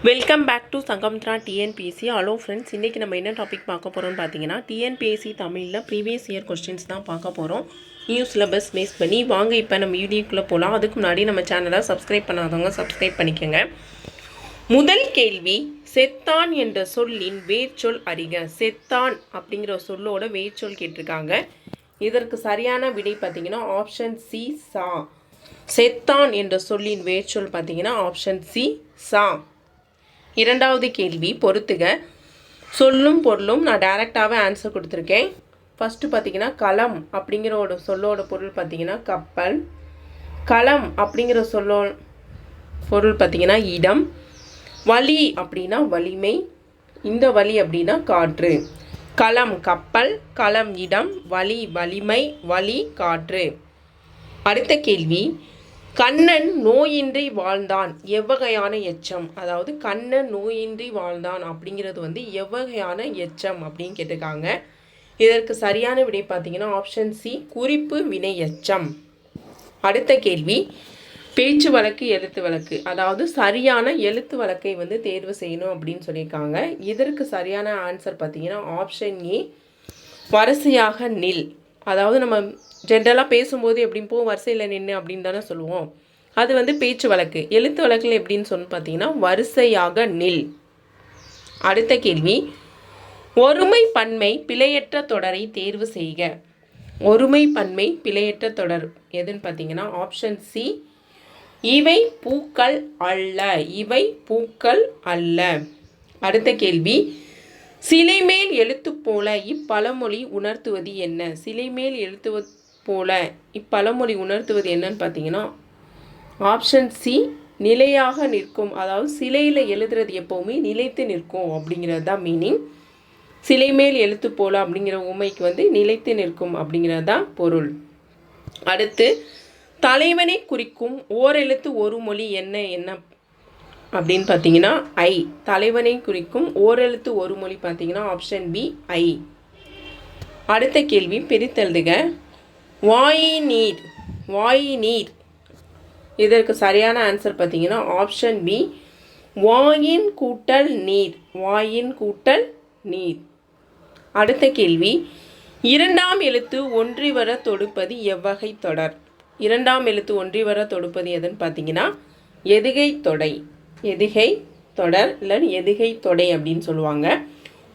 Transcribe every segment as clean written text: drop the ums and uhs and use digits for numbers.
Welcome back to Sangamithra TNPSC. Hello friends, இன்றைக்கி நம்ம என்ன டாபிக் பார்க்க போகிறோம்னு பார்த்தீங்கன்னா டிஎன்பிஎஸ்சி தமிழில் ப்ரீவியஸ் இயர் கொஸ்டின்ஸ் தான் பார்க்க போகிறோம். நியூ சிலபஸ் பேஸ் பண்ணி வாங்க இப்போ நம்ம வீடியோக்குள்ளே போகலாம். அதுக்கு முன்னாடி நம்ம சேனலை சப்ஸ்கிரைப் பண்ணாதவங்க சப்ஸ்கிரைப் பண்ணிக்கோங்க. முதல் கேள்வி, செத்தான் என்ற சொல்லின் வேர்ச்சொல் அறிக. செத்தான் அப்படிங்கிற சொல்லோட வேர்ச்சொல் கேட்டிருக்காங்க. இதற்கு சரியான விடை பார்த்தீங்கன்னா ஆப்ஷன் சி, சா. செத்தான் என்ற சொல்லின் வேர்ச்சொல் பார்த்தீங்கன்னா ஆப்ஷன் சி, சா. இரண்டாவது கேள்வி, பொறுத்துக. சொல்லும் பொருளும் நான் டைரெக்டாகவே ஆன்சர் கொடுத்துருக்கேன். ஃபஸ்ட்டு பார்த்தீங்கன்னா களம் அப்படிங்கிற சொல்லோட பொருள் பார்த்தீங்கன்னா கப்பல். களம் அப்படிங்கிற பொருள் பார்த்தீங்கன்னா இடம். வலி அப்படின்னா வலிமை. இந்த வலி அப்படின்னா காற்று. களம் கப்பல், களம் இடம், வலி வலிமை, வலி காற்று. அடுத்த கேள்வி, கண்ணன் நோயின்றி வாழ்ந்தான் எவ்வகையான எச்சம். அதாவது கண்ணன் நோயின்றி வாழ்ந்தான் அப்படிங்கிறது எவ்வகையான எச்சம் அப்படின்னு கேட்டிருக்காங்க. இதற்கு சரியான விடை பார்த்தீங்கன்னா ஆப்ஷன் சி, குறிப்பு வினை எச்சம். அடுத்த கேள்வி, பேச்சு வழக்கு எழுத்து வழக்கு. அதாவது சரியான எழுத்து வழக்கை தேர்வு செய்யணும் அப்படின்னு சொல்லியிருக்காங்க. இதற்கு சரியான ஆன்சர் பார்த்தீங்கன்னா ஆப்ஷன் ஏ, வரிசையாக நில். அதாவது நம்ம ஜென்ரலாக பேசும்போது எப்படிப்போ வரிசையில் நின்று அப்படின்னு தானே சொல்லுவோம். அது பேச்சு வழக்கு. எழுத்து வழக்கில் எப்படின்னு சொல்லி பார்த்தீங்கன்னா வரிசையாக நில். அடுத்த கேள்வி, ஒருமை பன்மை பிழையற்ற தொடரை தேர்வு செய்க. ஒருமை பன்மை பிழையற்ற தொடர் எதுன்னு பார்த்தீங்கன்னா ஆப்ஷன் சி, இவை பூக்கள் அல்ல. இவை பூக்கள் அல்ல. அடுத்த கேள்வி, சிலை மேல் எழுத்து போல இப்பழமொழி உணர்த்துவது என்ன. சிலை மேல் எழுத்துவது போல இப்பழமொழி உணர்த்துவது என்னன்னு பார்த்தீங்கன்னா ஆப்ஷன் சி, நிலையாக நிற்கும். அதாவது சிலையில் எழுதுறது எப்போவுமே நிலைத்து நிற்கும் அப்படிங்கிறது தான் மீனிங். சிலை மேல் எழுத்து போல அப்படிங்கிற உமைக்கு நிலைத்து நிற்கும் அப்படிங்கிறது தான் பொருள். அடுத்து, தலைவனை குறிக்கும் ஓரெழுத்து ஒரு மொழி என்ன அப்படின்னு பார்த்தீங்கன்னா ஐ. தலைவனை குறிக்கும் ஓரெழுத்து ஒரு மொழி பார்த்தீங்கன்னா ஆப்ஷன் பி, ஐ. அடுத்த கேள்வி, பிரித்தெழுதுக. வாயின் நீர், வாயின் நீர். இதற்கு சரியான ஆன்சர் பார்த்தீங்கன்னா ஆப்ஷன் பி, வாயின் கூட்டல் நீர். வாயின் கூட்டல் நீர். அடுத்த கேள்வி, இரண்டாம் எழுத்து ஒன்றி வர தொடுப்பது எவ்வகை தொடர். இரண்டாம் எழுத்து ஒன்றி வர தொடுப்பது எதுன்னு பார்த்தீங்கன்னா எதுகை தொடை. எதுகை தொடர் இல்லை எதுகை தொடை அப்படின்னு சொல்லுவாங்க.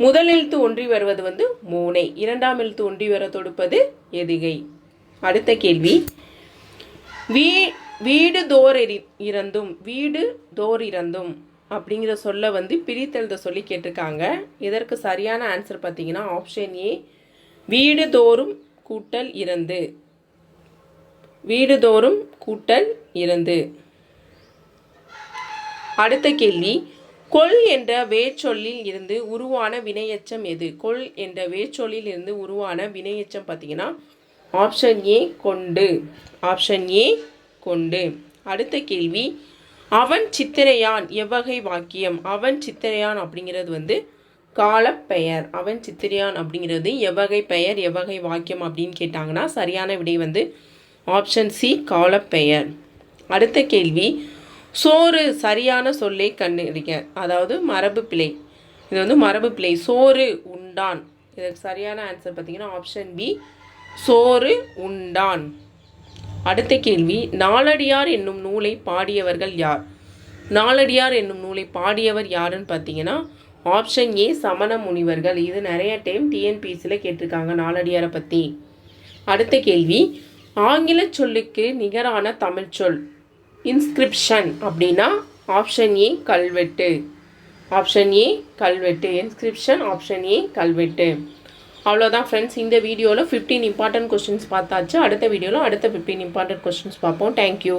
முதல் எழுத்து ஒன்றி வருவது மோனை. இரண்டாம் எழுத்து ஒன்றி வர தொடுப்பது எதுகை. அடுத்த கேள்வி, வீடு தோர் இறந்தும், வீடு தோர் இறந்தும் அப்படிங்கிற சொல்ல பிரித்தெழுத சொல்லி கேட்டிருக்காங்க. இதற்கு சரியான ஆன்சர் பார்த்தீங்கன்னா ஆப்ஷன் ஏ, வீடு தோறும் கூட்டல் இறந்து. வீடு தோறும் கூட்டல் இறந்து. அடுத்த கேள்வி, கொள் என்ற வேர்ச்சொல்லில் இருந்து உருவான வினையெச்சம் எது. கொள் என்ற வேர்ச்சொல்லில் இருந்து உருவான வினையெச்சம் பார்த்தீங்கன்னா ஆப்ஷன் ஏ, கொண்டு. ஆப்ஷன் ஏ, கொண்டு. அடுத்த கேள்வி, அவன் சித்திரையான் எவ்வகை வாக்கியம். அவன் சித்திரையான் அப்படிங்கிறது காலப்பெயர். அவன் சித்திரையான் அப்படிங்கிறது எவ்வகை பெயர் எவ்வகை வாக்கியம் அப்படின்னு கேட்டாங்கன்னா சரியான விடை ஆப்ஷன் சி, காலப்பெயர். அடுத்த கேள்வி, சோறு சரியான சொல்லை கண்டறிக. அதாவது மரபு பிழை. இது மரபு பிழை. சோறு உண்டான். இதற்கு சரியான ஆன்சர் பார்த்தீங்கன்னா ஆப்ஷன் பி, சோறு உண்டான். அடுத்த கேள்வி, நாலடியார் என்னும் நூலை பாடியவர்கள் யார். நாலடியார் என்னும் நூலை பாடியவர் யாருன்னு பார்த்தீங்கன்னா ஆப்ஷன் ஏ, சமண முனிவர்கள். இது நிறைய டைம் டிஎன்பிஎஸ்சியில் கேட்டிருக்காங்க நாலடியாரை பற்றி. அடுத்த கேள்வி, ஆங்கில சொல்லுக்கு நிகரான தமிழ் சொல். இன்ஸ்கிரிப்ஷன் அப்படின்னா ஆப்ஷன் ஏ, கல்வெட்டு. ஆப்ஷன் ஏ, கல்வெட்டு. இன்ஸ்கிரிப்ஷன் ஆப்ஷன் ஏ, கல்வெட்டு. அவ்வளோதான் ஃப்ரெண்ட்ஸ். இந்த வீடியோவில் 15 இம்பார்ட்டன்ட் கொஸ்டின்ஸ் பார்த்தாச்சு. அடுத்த வீடியோவில் அடுத்த 15 இம்பார்ட்டன்ட் கொஸ்டின்ஸ் பார்ப்போம். தேங்க்யூ.